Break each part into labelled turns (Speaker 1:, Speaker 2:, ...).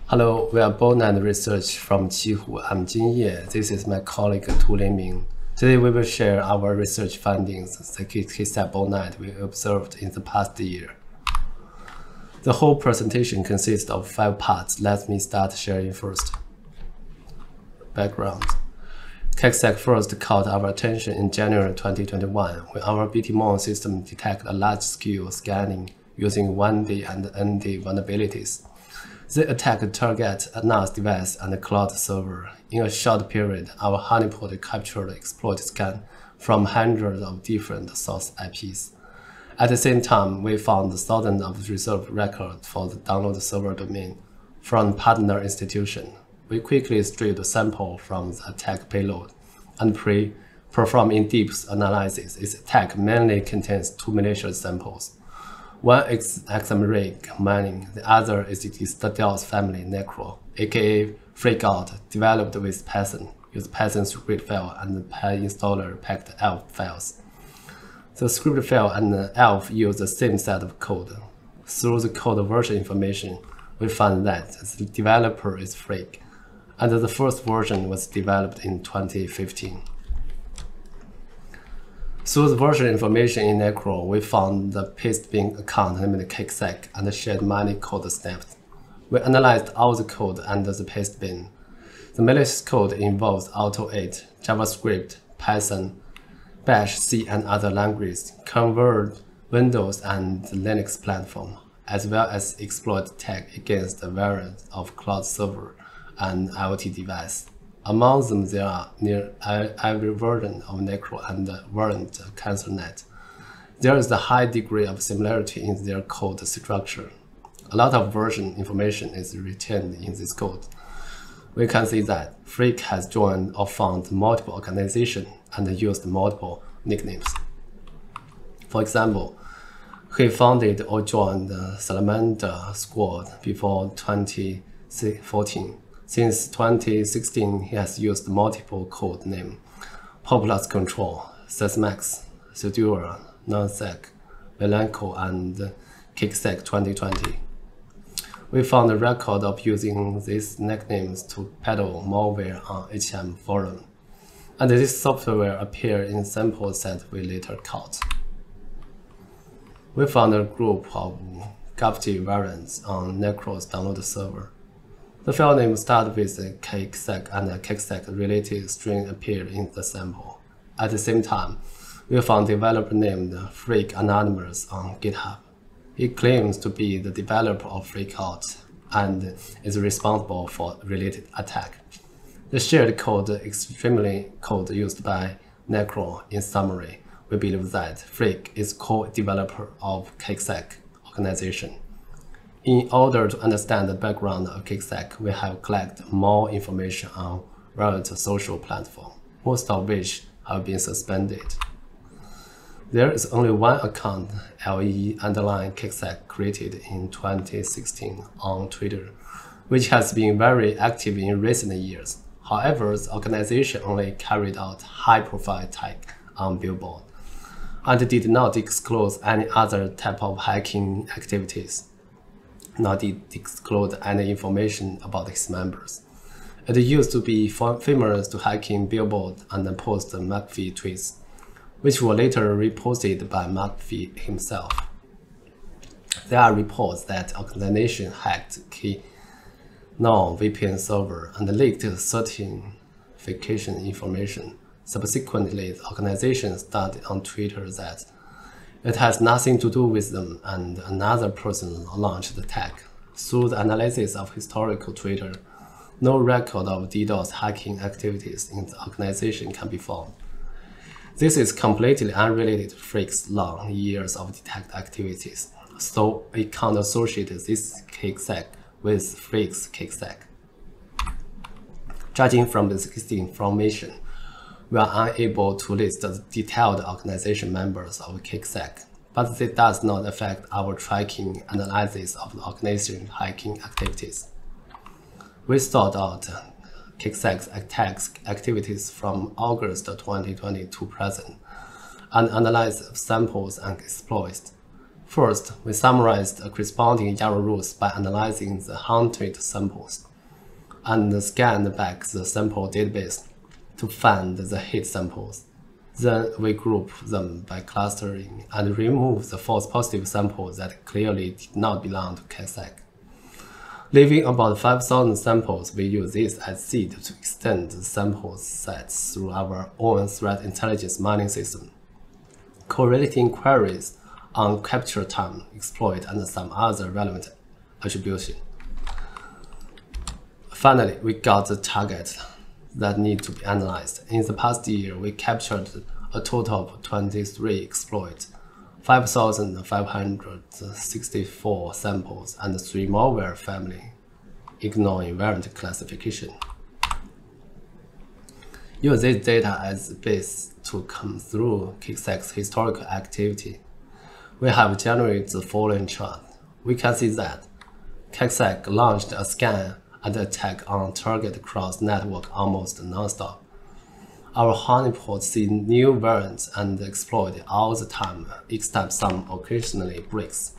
Speaker 1: Hello, we are botnet research from Qihoo. I'm Jingye. This is my colleague Tu Lingming. Today we will share our research findings, the keksec botnet we observed in the past year. The whole presentation consists of 5 parts. Let me start sharing first. Background. Keksec first caught our attention in January 2021 when our BTMon system detected a large-scale scanning using 1D and ND vulnerabilities. The attack targeted a NAS device and a cloud server. In a short period, our honeypot captured exploit scan from hundreds of different source IPs. At the same time, we found thousands of reserved records for the download server domain from partner institutions. We quickly stripped sample from the attack payload and performed in-depth analysis. This attack mainly contains 2 malicious samples. One is XMRig mining, the other is the DDoS family Necro, aka freakout, developed with Python, use Python's read file and PyInstaller packed ELF files. The script file and ELF use the same set of code. Through the code version information, we found that the developer is Freak, and the first version was developed in 2015. Through the version information in Necro, we found the pastebin account named keksec and shared many code snippets. We analyzed all the code under the pastebin. The malicious code involves Auto8, JavaScript, Python, Bash, C, and other languages, convert Windows and Linux platform, as well as exploit attack against the variants of cloud server and IoT device. Among them, there are near every version of Necro and variant CancerNet. There is a high degree of similarity in their code structure. A lot of version information is retained in this code. We can see that Freak has joined or found multiple organizations and used multiple nicknames. For example, he founded or joined the Salamander Squad before 2014. Since 2016, he has used multiple code names: Populous Control, Sysmax, Sedura, Nonsec, Belanco, and keksec 2020. We found a record of using these nicknames to peddle malware on HM forum, and this software appeared in sample set we later caught. We found a group of Gafgyt variants on Necro's download server. The file name started with a keksec and a keksec-related string appeared in the sample. At the same time, we found a developer named Freak Anonymous on GitHub. He claims to be the developer of Freakout and is responsible for related attack. The shared code extremely code used by Necro. In summary, we believe that Freak is co-developer of keksec organization. In order to understand the background of keksec, we have collected more information on various social platforms, most of which have been suspended. There is only one account, LE_keksec, created in 2016 on Twitter, which has been very active in recent years. However, the organization only carried out high-profile attack on Billboard and did not disclose any other type of hacking activities, nor did disclose any information about its members. It used to be famous to hacking Billboard and post McAfee tweets, which were later reposted by McAfee himself. There are reports that the organization hacked Qihoo VPN server and leaked certification information. Subsequently, the organization stated on Twitter that it has nothing to do with them, and another person launched the attack. Through the analysis of historical Twitter, no record of DDoS hacking activities in the organization can be found. This is completely unrelated to Freak's long years of detect activities, so we can't associate this keksec with Freak's keksec. Judging from the existing information, we are unable to list the detailed organization members of keksec, but this does not affect our tracking analysis of the organization hacking activities. We sought out keksec's attack activities from August 2020 to present and analyzed samples and exploits. First, we summarized the corresponding error rules by analyzing the hunted samples and scanned back the sample database to find the hit samples. Then we group them by clustering and remove the false positive samples that clearly did not belong to keksec. Leaving about 5,000 samples, we use this as seed to extend the sample sets through our own threat intelligence mining system, correlating queries on capture time, exploit, and some other relevant attribution. Finally, we got the targets that need to be analyzed. In the past year, we captured a total of 23 exploits, 5,564 samples, and 3 malware family ignoring variant classification. Use this data as base to come through keksec's historical activity. We have generated the following chart. We can see that keksec launched a scan and attack on target across network almost non-stop. Our honeypot see new variants and exploit all the time, except some occasionally breaks.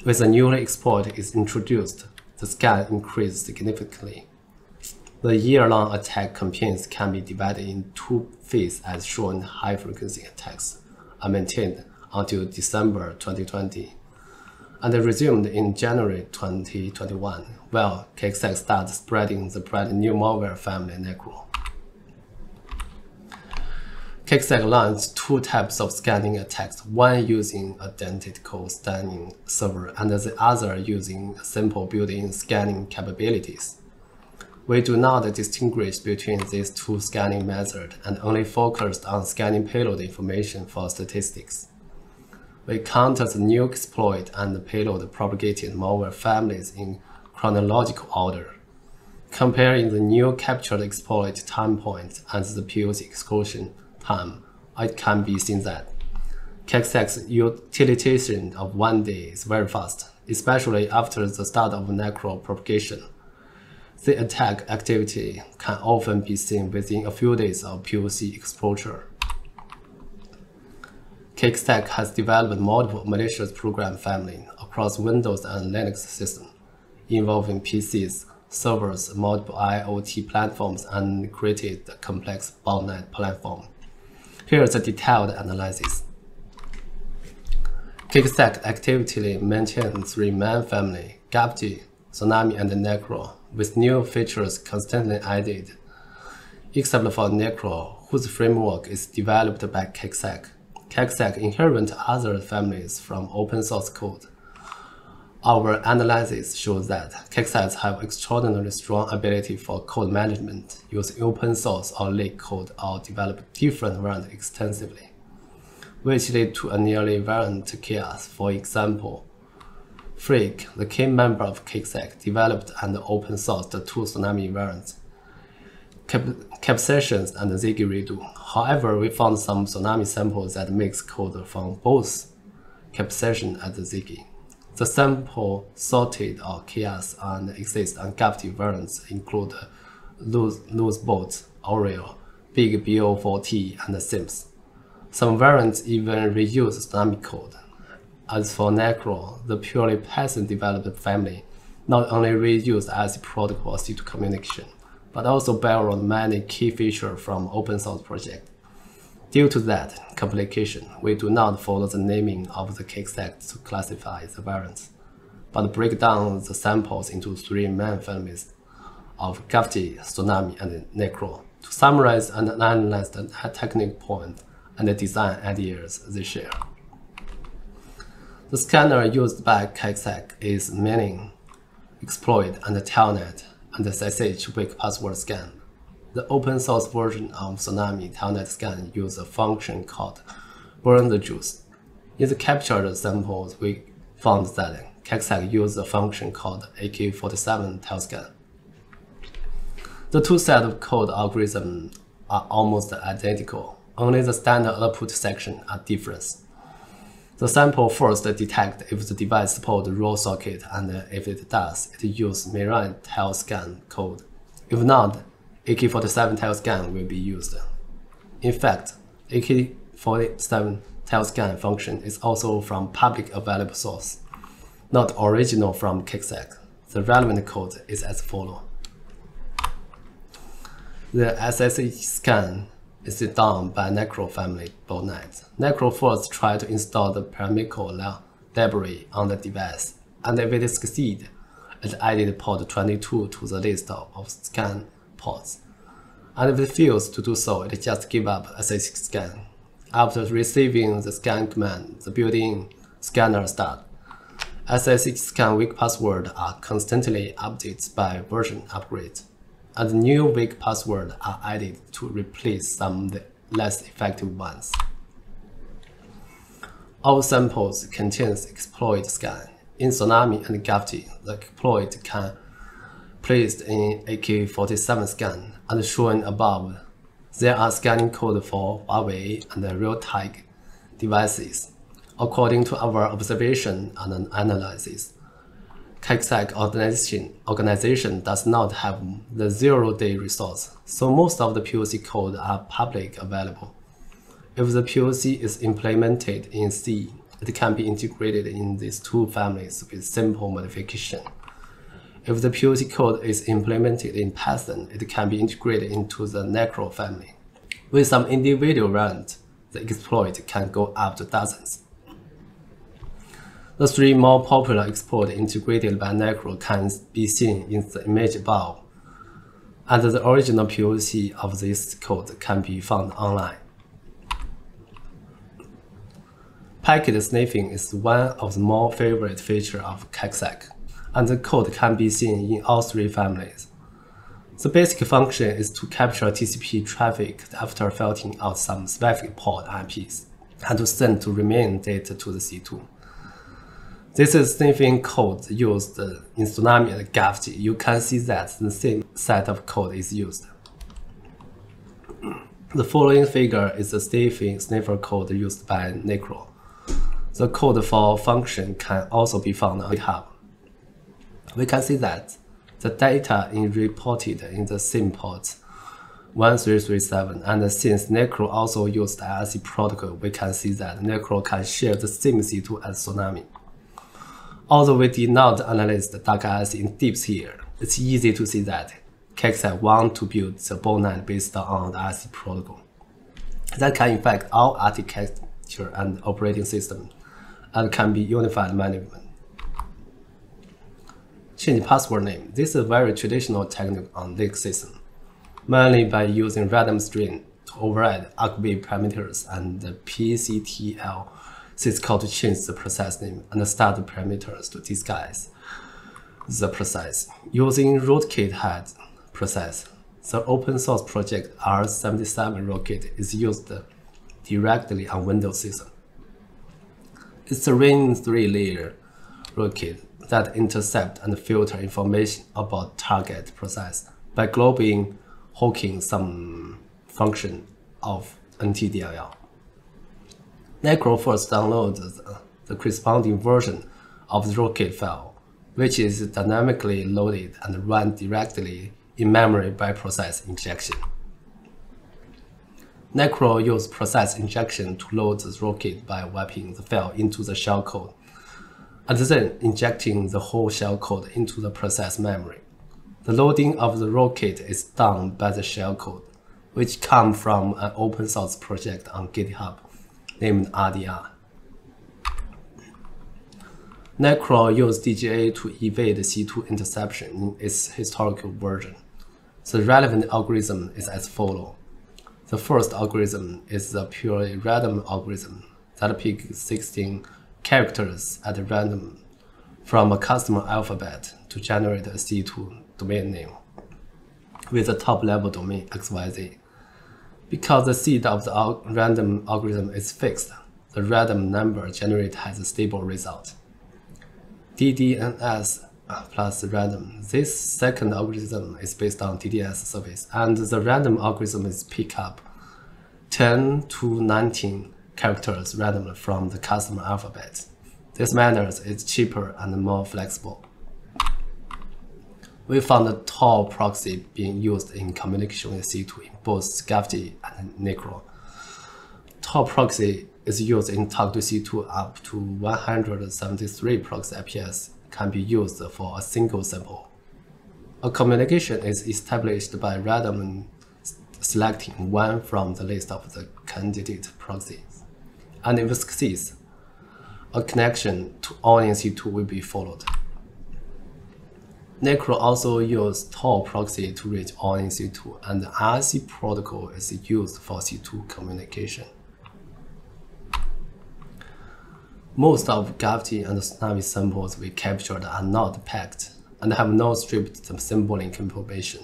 Speaker 1: When a new exploit is introduced, the scan increases significantly. The year-long attack campaigns can be divided in 2 phases as shown. High-frequency attacks are maintained until December 2020 and resumed in January 2021, while keksec started spreading the brand new malware family Necro. Keksec launched 2 types of scanning attacks, one using identical scanning server and the other using simple built-in scanning capabilities. We do not distinguish between these 2 scanning methods and only focused on scanning payload information for statistics. We counted the new exploit and payload propagated malware families in chronological order. Comparing the new captured exploit time point and the POC exclusion time, it can be seen that keksec's utilization of 1 day is very fast, especially after the start of necro propagation. The attack activity can often be seen within a few days of POC exposure. Keksec has developed multiple malicious program families across Windows and Linux systems, involving PCs, servers, multiple IoT platforms, and created a complex botnet platform. Here is a detailed analysis. Keksec actively maintains 3 main families: Gafgyt, Tsunami, and Necro, with new features constantly added, except for Necro, whose framework is developed by keksec. Keksec inherits other families from open source code. Our analysis shows that keksecs have extraordinarily strong ability for code management, using open source or leak code, or develop different variants extensively, which lead to a nearly variant chaos. For example, Freak, the key member of keksec, developed and open sourced 2 Tsunami variants, Capsations and Ziggy Redo. However, we found some Tsunami samples that mix code from both Capsation and Ziggy. The sample sorted or chaos and exist on Gafgyt variants include Loosebot, Oreo, Big BO4T, and Sims. Some variants even reuse Tsunami code. As for Necro, the purely Python-developed family not only reused ASCII protocol C2 communication, but also borrowed many key features from open source projects. Due to that complication, we do not follow the naming of the keksec to classify the variants, but break down the samples into 3 main families of Gafgyt, Tsunami, and Necro to summarize and analyze the technical points and the design ideas they share. The scanner used by keksec is Mirai, Exploit, and Telnet, and the SSH weak password scan. The open source version of Tsunami Telnet scan uses a function called burn the juice. In the captured samples, we found that keksec used a function called AK47 tailscan. The 2 sets of code algorithms are almost identical, only the standard output section are different. The sample first detects if the device supports raw socket, and if it does, it uses Mirai tailscan code. If not, AK47 tailscan will be used. In fact, AK47 tailscan function is also from public available source, not original from keksec. The relevant code is as follows. The SSH scan is done by Necro family botnet. Necro first tried to install the parameter library on the device, and if it succeeds, it added port 22 to the list of scan ports. And if it fails to do so, it just gives up SSH scan. After receiving the scan command, the built-in scanner starts. SSH scan weak passwords are constantly updated by version upgrades, and new weak passwords are added to replace some of the less effective ones. All samples contains exploit scan. In Mirai and Gafgyt, the exploit can placed in AK-47 scan and shown above. There are scanning codes for Huawei and Realtek devices. According to our observation and analysis, keksec organization does not have the zero-day resource, so most of the POC code are public available. If the POC is implemented in C, it can be integrated in these two families with simple modification. If the POC code is implemented in Python, it can be integrated into the Necro family. With some individual runs, the exploit can go up to dozens. The three more popular exploits integrated by Necro can be seen in the image above, and the original POC of this code can be found online. Packet sniffing is one of the more favorite features of keksec, and the code can be seen in all three families. The basic function is to capture TCP traffic after filtering out some specific port IPs, and to send to remain data to the C2. This is sniffing code used in Mirai and Gafgyt. You can see that the same set of code is used. The following figure is the sniffing sniffer code used by Necro. The code for function can also be found on GitHub. We can see that the data is reported in the same port 1337, and since Necro also used IRC protocol, we can see that Necro can share the same C2 as Mirai. Although we did not analyze the dark IRC in depth here, it's easy to see that keksec wants to build the botnet based on the IRC protocol. That can infect all architecture and operating system, and can be unified management. Change password name. This is a very traditional technique on Linux system, mainly by using random string to override argv parameters and the pctl syscall to change the process name and start the parameters to disguise the process. Using rootkit head process, the open source project R77 rootkit is used directly on Windows system. It's a Ring 3-layer rootkit that intercept and filter information about target process by globally hooking some function of NTDLL. Necro first downloads the corresponding version of the rootkit file, which is dynamically loaded and run directly in memory by process injection. Necro uses process injection to load the rootkit by wiping the file into the shellcode, and then injecting the whole shellcode into the process memory. The loading of the rootkit is done by the shellcode, which comes from an open source project on GitHub named RDR. Necro uses DGA to evade C2 interception in its historical version. The relevant algorithm is as follows. The first algorithm is the purely random algorithm that picks 16 characters at random from a customer alphabet to generate a C2 domain name with a top-level domain XYZ. Because the seed of the random algorithm is fixed, the random number generated has a stable result. DDNS plus random. This second algorithm is based on DDoS service, and the random algorithm is pick up 10 to 19 characters randomly from the customer alphabet. This method is cheaper and more flexible. We found the Tor proxy being used in communication with C2 in both Gafgyt and Necro. Tor proxy is used in talk to C2 up to 173 proxy IPs can be used for a single sample. A communication is established by randomly selecting one from the list of the candidate proxies, and if it succeeds, a connection to Onion C2 will be followed. Necro also uses Tor proxy to reach Onion C2, and the RC protocol is used for C2 communication. Most of Gafgyt and Tsunami samples we captured are not packed and have no stripped symbolic information,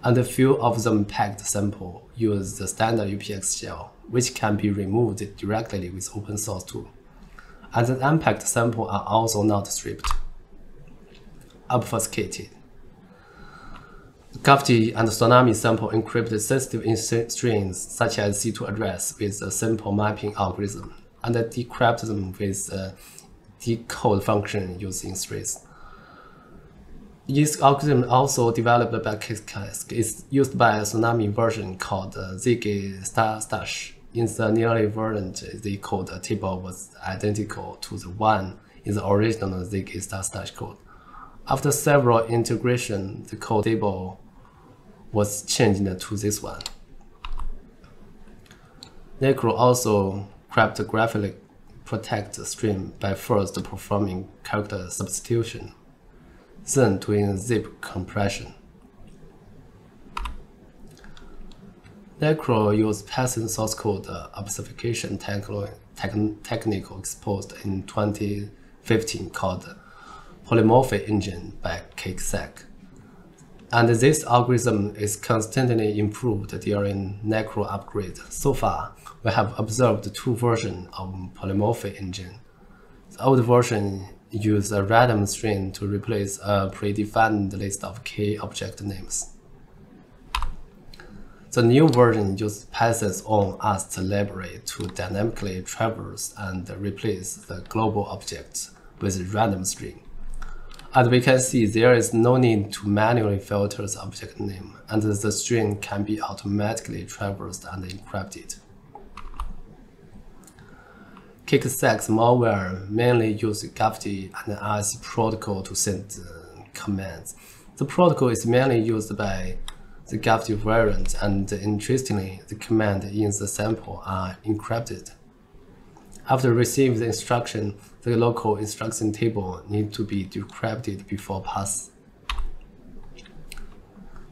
Speaker 1: and a few of them packed samples use the standard UPX shell, which can be removed directly with open source tool, and the unpacked samples are also not stripped. Obfuscated. Gafgyt and Tsunami sample encrypt sensitive strings such as C2 address with a simple mapping algorithm, and decrypt them with a decode function using strings. This algorithm, also developed by keksec, is used by a Tsunami version called zk In the nearly version, the code table was identical to the one in the original zk code. After several integrations, the code table was changed to this one. Necro also cryptographically protects the string by first performing character substitution, then doing zip compression. Necro used Python source code obfuscation technique exposed in 2015 called polymorphic engine by keksec. And this algorithm is constantly improved during Necro upgrade. So far, we have observed two versions of polymorphic engine. The old version used a random string to replace a predefined list of key object names. The new version uses Python's own AST library to dynamically traverse and replace the global objects with random string. As we can see, there is no need to manually filter the object name, and the string can be automatically traversed and encrypted. Keksec's malware mainly uses Gafgyt and RC protocol to send commands. The protocol is mainly used by the Gafgyt variant, and interestingly, the commands in the sample are encrypted. After receiving the instruction, the local instruction table needs to be decrypted before pass.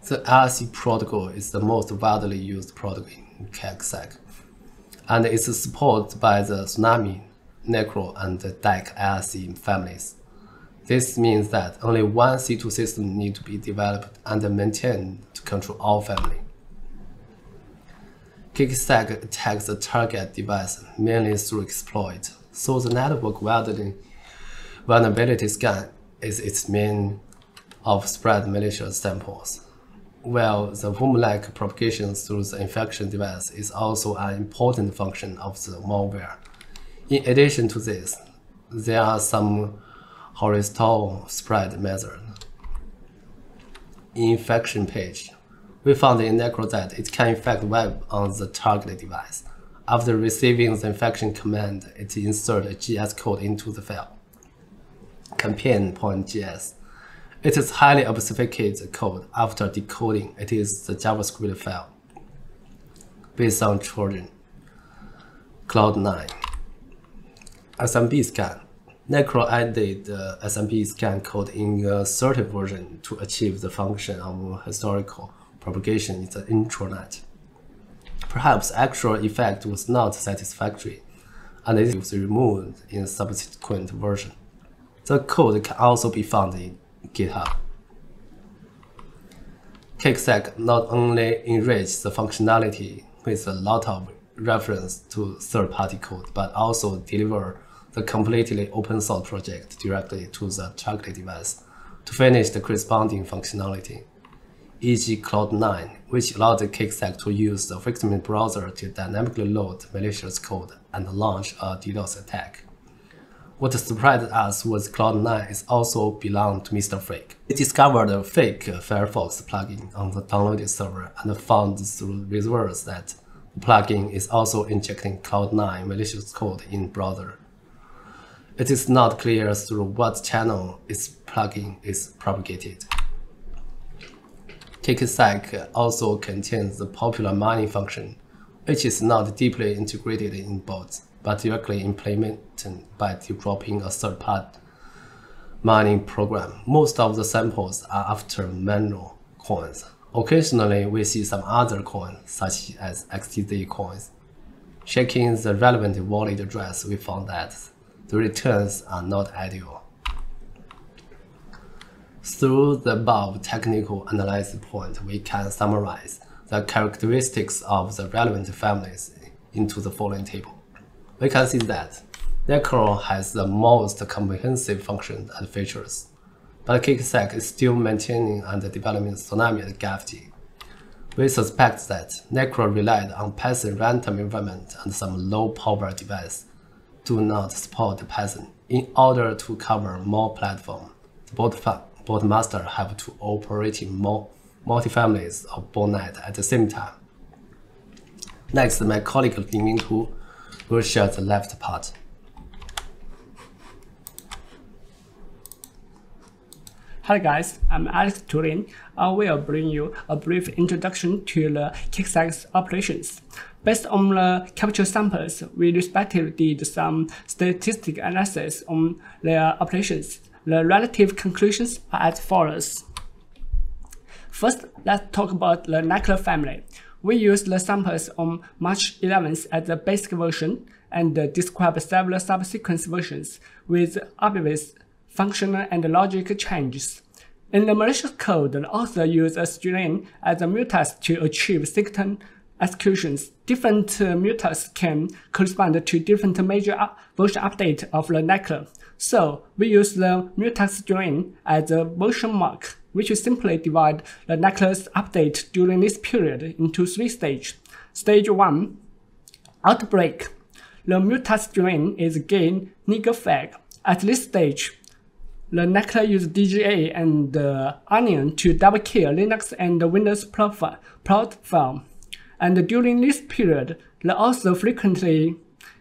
Speaker 1: The RC protocol is the most widely used protocol in keksec, and is supported by the Tsunami, Necro, and the DAC RC families. This means that only one C2 system needs to be developed and maintained to control all family. Keksec attacks the target device mainly through exploit, so the network vulnerability scan is its main of spread malicious samples, while the worm-like propagation through the infection device is also an important function of the malware. In addition to this, there are some horizontal spread methods. In infection page, we found in Necro that it can infect web on the target device. After receiving the infection command, it inserts a GS code into the file, campaign.gs. It is highly obfuscated code. After decoding, it is the JavaScript file based on Trojan. Cloud9. SMB scan. Necro added the SMB scan code in a certain version to achieve the function of historical propagation in the intranet. Perhaps actual effect was not satisfactory, and it was removed in a subsequent version. The code can also be found in GitHub. Keksec not only enriches the functionality with a lot of reference to third-party code, but also delivers the completely open-source project directly to the target device to finish the corresponding functionality, e.g. Cloud9, which allowed the keksec to use the victim browser to dynamically load malicious code and launch a DDoS attack. What surprised us was Cloud9 is also belonged to Mr. Fake. He discovered a fake Firefox plugin on the downloaded server and found through results that The plugin is also injecting Cloud9 malicious code in browser. It is not clear through what channel its plugin is propagated. Keksec also contains the popular mining function, which is not deeply integrated in bots, but directly implemented by developing a third-party mining program. Most of the samples are after manual coins. Occasionally, we see some other coins, such as XTZ coins. Checking the relevant wallet address, we found that the returns are not ideal. Through the above technical analysis point, we can summarize the characteristics of the relevant families into the following table. We can see that Necro has the most comprehensive functions and features, but keksec is still maintaining and developing Mirai and Gafgyt. We suspect that Necro relied on Python runtime environment and some low-power devices do not support Python. In order to cover more platforms, the botmaster have to operate in multi-families of botnet at the same time. Next, my colleague Lingming Tu will share the left part.
Speaker 2: Hi guys, I'm Alex Turin. I will bring you a brief introduction to the keksec operations. Based on the capture samples, we respectively did some statistic analysis on their operations. The relative conclusions are as follows. First, let's talk about the Necro family. We use the samples on March 11th as the basic version and describe several subsequent versions with obvious functional and logic changes. In the malicious code, the author used a string as a mutex to achieve certain executions. Different mutex can correspond to different major version update of the Necro. So we use the mutex string as a version mark, which simply divide the Necro's update during this period into 3 stages. Stage 1, outbreak. The mutex string is again nigger flag. At this stage, the Necro uses DGA and Onion to double-kill Linux and Windows platform. And during this period, the author frequently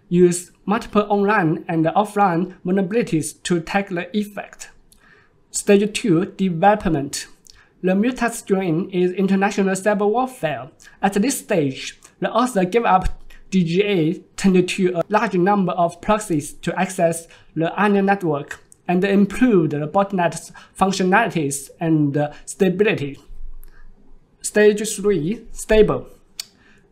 Speaker 2: use multiple online and offline vulnerabilities to take the effect. Stage 2, development. The mutex string is international cyber warfare. At this stage, the author gave up DGA, turned to a large number of proxies to access the Onion network, and improved the botnet's functionalities and stability. Stage 3, stable.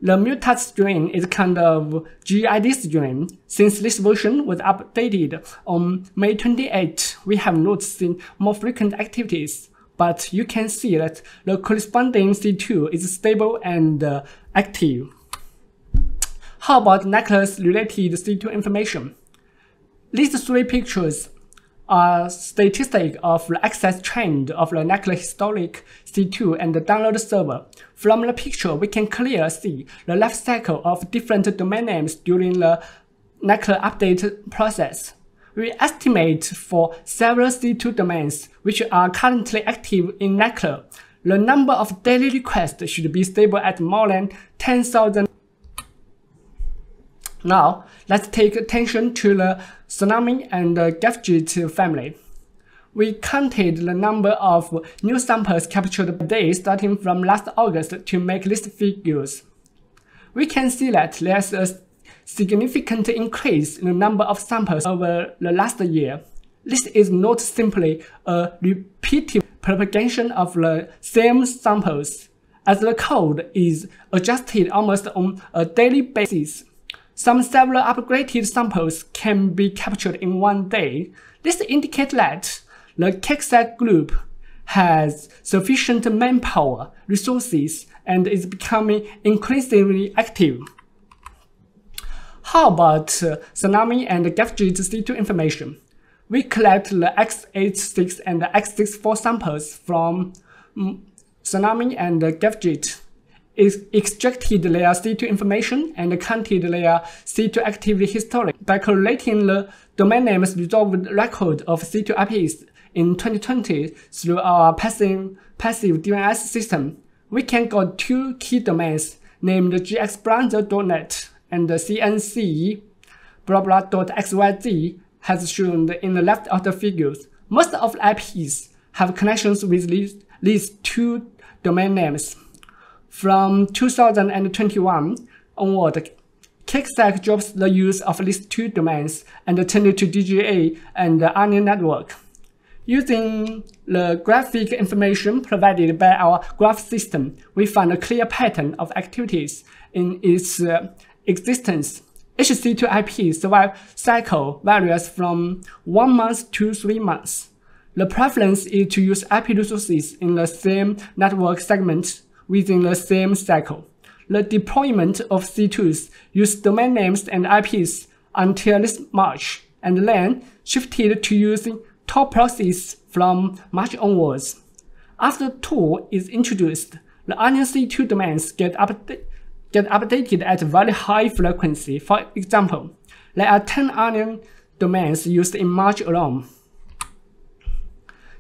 Speaker 2: The mutex string is kind of GID string. Since this version was updated on May 28, we have noticed more frequent activities, but you can see that the corresponding C2 is stable and active. How about Necro's related C2 information? These 3 pictures are statistics of the access trend of the Necro historic C2 and the download server. From the picture, we can clearly see the life cycle of different domain names during the Necro update process. We estimate for several C2 domains which are currently active in Necro, the number of daily requests should be stable at more than 10,000. Now, let's take attention to the Mirai and Gafgyt family. We counted the number of new samples captured per day starting from last August to make these figures. We can see that there's a significant increase in the number of samples over the last year. This is not simply a repeated propagation of the same samples, as the code is adjusted almost on a daily basis. Some several upgraded samples can be captured in one day. This indicates that the keksec group has sufficient manpower, resources, and is becoming increasingly active. How about Mirai and Gafgyt C2 information? We collect the x86 and the x64 samples from Mirai and Gafgyt. Extracted their C2 information and counted their C2 activity history by correlating the domain names resolved record of C2 IPs in 2020 through our passive DNS system. We can got 2 key domains named gxbrowser.net and cnc blah.xyz has shown in the left of the figures. Most of the IPs have connections with these two domain names. From 2021 onward, keksec drops the use of these two domains and turned to DGA and the Onion network. Using the graphic information provided by our graph system, we found a clear pattern of activities in its existence. Each C2 IP survive cycle varies from 1 month to 3 months. The preference is to use IP resources in the same network segment within the same cycle. The deployment of C2s used domain names and IPs until this March, and then shifted to using Tor proxies from March onwards. After Tor is introduced, the Onion C2 domains get updated at very high frequency. For example, there are 10 Onion domains used in March alone.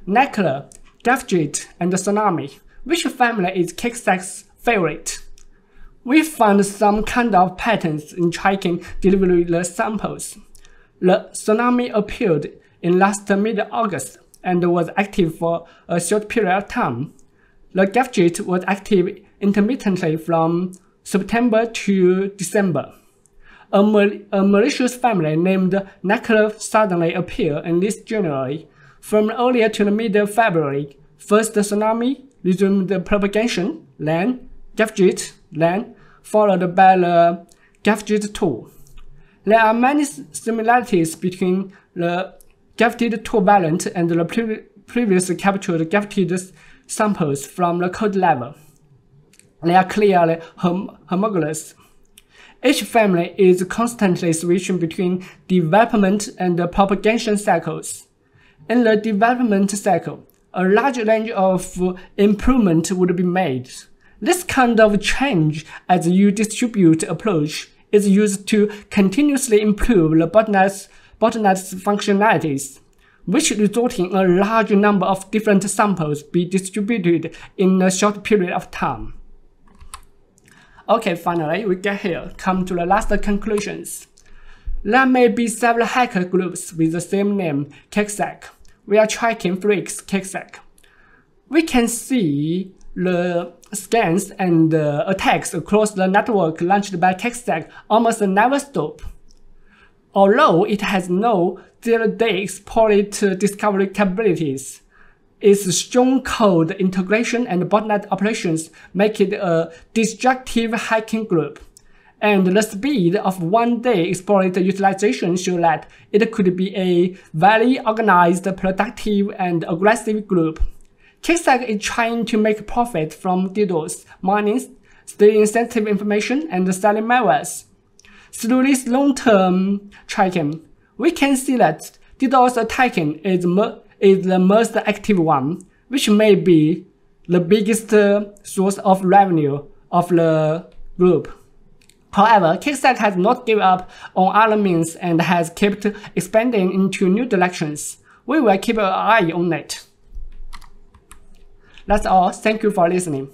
Speaker 2: Neclar, Gafgyt, and Tsunami. Which family is keksec's favorite? We found some kind of patterns in tracking delivery the samples. The Tsunami appeared in last mid-August and was active for a short period of time. The Gafgyt was active intermittently from September to December. A malicious family named Neclar suddenly appeared in this January. From earlier to the mid-February, first the Tsunami resumed the propagation, then Gafgyt, then followed by the Gafgyt 2. There are many similarities between the Gafgyt 2 variant and the previously captured Gafgyt samples from the code level. They are clearly homogeneous. Each family is constantly switching between development and propagation cycles. In the development cycle, a large range of improvement would be made. This kind of change as you distribute approach is used to continuously improve the botnet's functionalities, which result in a large number of different samples be distributed in a short period of time. Okay, finally, we come to the last conclusions. There may be several hacker groups with the same name, keksec. We are tracking freaks keksec. We can see the scans and attacks across the network launched by keksec almost never stop. Although it has no zero-day exploit discovery capabilities, its strong code integration and botnet operations make it a destructive hacking group, and the speed of one-day exploit utilization show that it could be a very organized, productive, and aggressive group. Keksec is trying to make profit from DDoS, mining, stealing sensitive information, and selling malwares. Through this long-term tracking, we can see that DDoS attacking is the most active one, which may be the biggest source of revenue of the group. However, keksec has not given up on other means and has kept expanding into new directions. We will keep an eye on it. That's all. Thank you for listening.